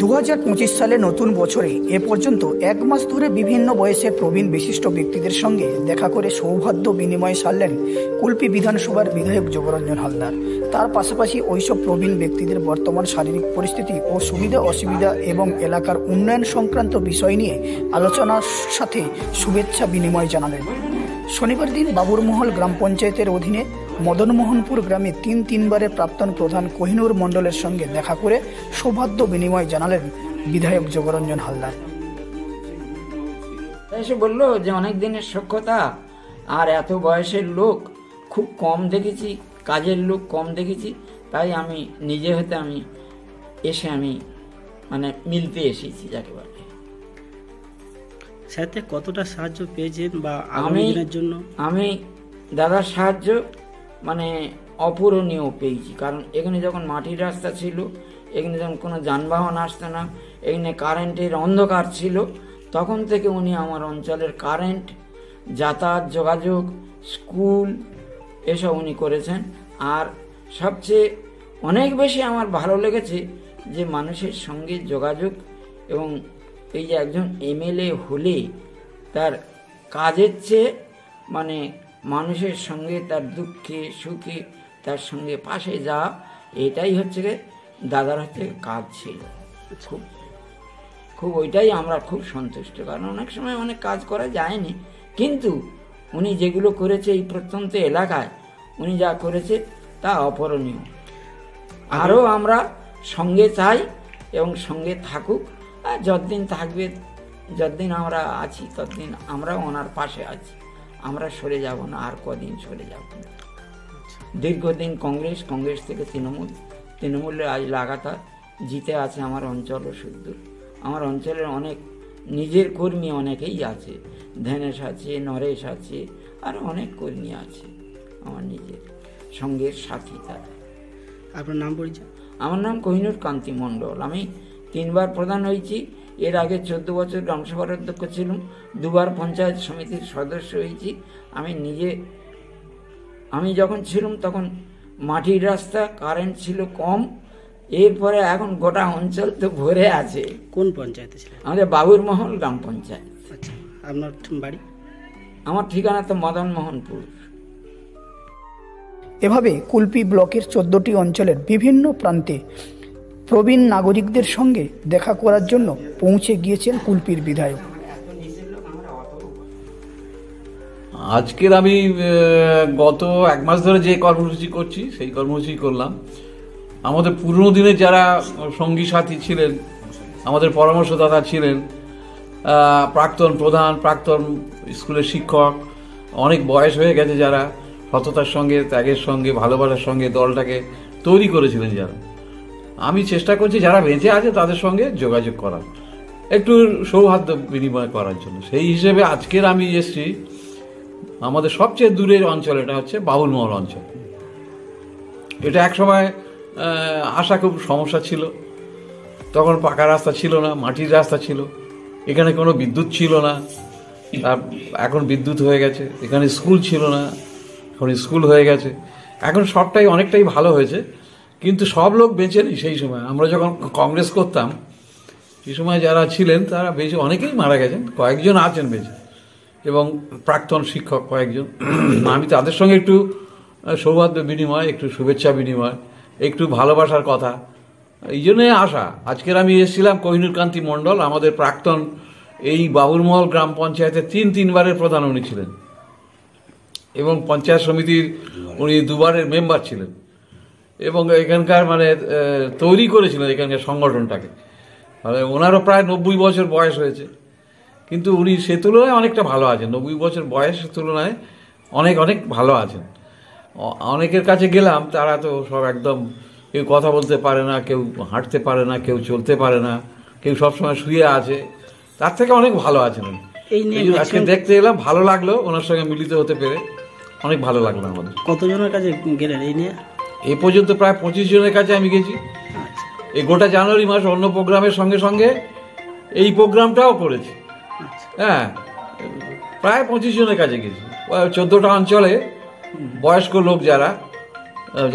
2025 সালে নতুন বছরে এ পর্যন্ত এক মাস ধরে বিভিন্ন বয়সে প্রবীণ বিশিষ্ট ব্যক্তিদের সঙ্গে দেখা করে সৌহার্দ্য বিনিময় সারলেন কুলপি বিধানসভার বিধায়ক যোগরঞ্জন হালদার। তার পাশাপাশি ওইসব প্রবীণ ব্যক্তিদের বর্তমান শারীরিক পরিস্থিতি ও সুবিধা অসুবিধা এবং এলাকার উন্নয়ন সংক্রান্ত বিষয় নিয়ে আলোচনার সাথে শুভেচ্ছা বিনিময় জানালেন। শনিবার দিন বাবুরমহল গ্রাম পঞ্চায়েতের অধীনে মদনমোহনপুর গ্রামে তিনবারের প্রাক্তন প্রধান কোহিনুর মণ্ডলের সঙ্গে দেখা করে সৌহার্দ্য বিনিময় জানালেন বিধায়ক যোগরঞ্জন হালদার। এসে বললো যে অনেক দিনের সখ্যতা, আর এত বয়সের লোক খুব কম দেখেছি, কাজের লোক কম দেখেছি, তাই আমি নিজে হতে আমি মিলতে এসেছি যাকে বলে। সাথে কতটা সাহায্য পেয়েছেন বা আগামী দিনের জন্য? আমি দাদার সাহায্য অপূরণীয় পেয়েছি, কারণ এখানে যখন মাটির রাস্তা ছিল, এখানে যখন কোনো যানবাহন আসতো না, এখানে কারেন্টের অন্ধকার ছিল, তখন থেকে উনি আমার অঞ্চলের কারেন্ট, যাতায়াত, যোগাযোগ, স্কুল এসব উনি করেছেন। আর সবচেয়ে অনেক বেশি আমার ভালো লেগেছে যে মানুষের সঙ্গে যোগাযোগ, এবং এই যে একজন এমএলএ হলে তার কাজের চেয়ে মানুষের সঙ্গে তার দুঃখে সুখে তার সঙ্গে পাশে যাওয়া, এটাই হচ্ছে দাদার কাজ ছিল। খুব ওইটাই আমরা খুব সন্তুষ্ট, কারণ অনেক সময় অনেক কাজ করা যায়নি, কিন্তু উনি যেগুলো করেছে এই প্রত্যন্ত এলাকায় উনি যা করেছে তা অপূরণীয়। আরও আমরা সঙ্গে চাই এবং সঙ্গে থাকুক, আর যতদিন থাকবে, যতদিন আমরা আছি ততদিন আমরা ওনার পাশে আছি, আমরা সরে যাব না, আর কদিন সরে যাব না। দীর্ঘদিন কংগ্রেস থেকে তৃণমূলে আজ লাগাতার জিতে আছে আমার অঞ্চল ও সুদূর। আমার অঞ্চলের অনেক নিজের কর্মী অনেকেই আছে, ধ্যানেশ আছে, নরেশ আছে, আর অনেক কর্মী আছে আমার নিজের সঙ্গের সাথী। তারা। আপনার নাম পরিচয়? আমার নাম কোহিনুর কান্তি মণ্ডল। আমি 3বার প্রধান হয়েছি। এর আগে 14 বছর গ্রামসভার অধ্যক্ষ ছিলাম, 2বার পঞ্চায়েত সমিতির সদস্য হয়েছি। আমি যখন ছিলাম তখন মাটির রাস্তা, কারেন্ট ছিল কম, এরপরে এখন গোটা অঞ্চল তো ভরে আছে। কোন পঞ্চায়েতে ছিলেন? আমাদের বাবুরমহল গ্রাম পঞ্চায়েত। আচ্ছা, আপনার বাড়ি? আমার ঠিকানা তো মদনমোহনপুর। এভাবে কুলপি ব্লকের 14টি অঞ্চলের বিভিন্ন প্রান্তে প্রবীণ নাগরিকদের সঙ্গে দেখা করার জন্য পৌঁছে গিয়েছেন কুলপির বিধায়ক। আজকের আমি গত এক মাস ধরে যে কর্মসূচি করছি সেই কর্মসূচি করলাম। আমাদের পুরনো দিনের যারা সঙ্গী সাথী ছিলেন, আমাদের পরামর্শদাতা ছিলেন, প্রাক্তন প্রধান, প্রাক্তন স্কুলের শিক্ষক, অনেক বয়স হয়ে গেছে যারা সততার সঙ্গে, ত্যাগের সঙ্গে, ভালোবাসার সঙ্গে দলটাকে তৈরি করেছিলেন, যারা, আমি চেষ্টা করছি যারা বেঁচে আছে তাদের সঙ্গে যোগাযোগ করার, একটু সৌহার্দ্য বিনিময় করার জন্য। সেই হিসেবে আজকের আমি এসেছি আমাদের সবচেয়ে দূরের অঞ্চল, এটা হচ্ছে বাবুরমহল অঞ্চল। এটা একসময় আসা খুব সমস্যা ছিল, তখন পাকা রাস্তা ছিল না, মাটির রাস্তা ছিল, এখানে কোনো বিদ্যুৎ ছিল না, এখন বিদ্যুৎ হয়ে গেছে। এখানে স্কুল ছিল না, এখন স্কুল হয়ে গেছে। এখন সবটাই অনেকটাই ভালো হয়েছে, কিন্তু সব লোক বেঁচে নেই। সেই সময় আমরা যখন কংগ্রেস করতাম, সেই সময় যারা ছিলেন তারা বেঁচে অনেকেই মারা গেছেন, কয়েকজন আছেন বেঁচে, এবং প্রাক্তন শিক্ষক কয়েকজন। আমি তাদের সঙ্গে একটু সৌহার্দ্য বিনিময়, একটু শুভেচ্ছা বিনিময়, একটু ভালোবাসার কথা, এই জন্যই আসা। আজকের আমি এসেছিলাম কোহিনুর কান্তি মণ্ডল, আমাদের প্রাক্তন এই বাবুরমহল গ্রাম পঞ্চায়েতের তিনবারের প্রধান উনি ছিলেন, এবং পঞ্চায়েত সমিতির উনি 2বারের মেম্বার ছিলেন, এবং এখানকার তৈরি করেছিলেন এখানকার সংগঠনটাকে। ওনারও প্রায় 90 বছর বয়স হয়েছে, কিন্তু উনি সে তুলনায় অনেকটা ভালো আছেন। 90 বছর বয়সের তুলনায় অনেক ভালো আছেন। অনেকের কাছে গেলাম, তারা তো সব একদম, কেউ কথা বলতে পারে না, কেউ হাঁটতে পারে না, কেউ চলতে পারে না, কেউ সবসময় শুয়ে আছে, তার থেকে অনেক ভালো আছেন উনি। আজকে দেখতে এলাম, ভালো লাগলো ওনার সঙ্গে মিলিত হতে পেরে, অনেক ভালো লাগলো আমাদের। কতজনের কাছে গেলেন এই নিয়ে? এ পর্যন্ত প্রায় 25 জনের কাছে আমি গেছি। এই গোটা জানুয়ারি মাস অন্য প্রোগ্রামের সঙ্গে সঙ্গে এই প্রোগ্রামটাও করেছি। হ্যাঁ, প্রায় 25 জনের কাছে গেছি। 14টা অঞ্চলে বয়স্ক লোক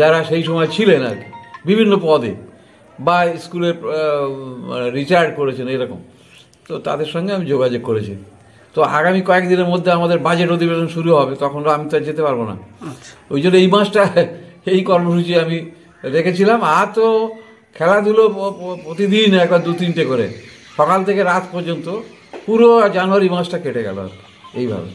যারা সেই সময় ছিলেন আর কি, বিভিন্ন পদে, বা স্কুলে রিটায়ার্ড করেছেন এরকম, তো তাদের সঙ্গে আমি যোগাযোগ করেছি। তো আগামী কয়েকদিনের মধ্যে আমাদের বাজেট অধিবেশন শুরু হবে, তখন আমি তো আর যেতে পারবো না। ওই জন্য এই মাসটা এই কর্মসূচি আমি রেখেছিলাম। আর তো খেলাধুলো প্রতিদিন একবার 2-3টে করে, সকাল থেকে রাত পর্যন্ত পুরো জানুয়ারি মাসটা কেটে গেল এইভাবে।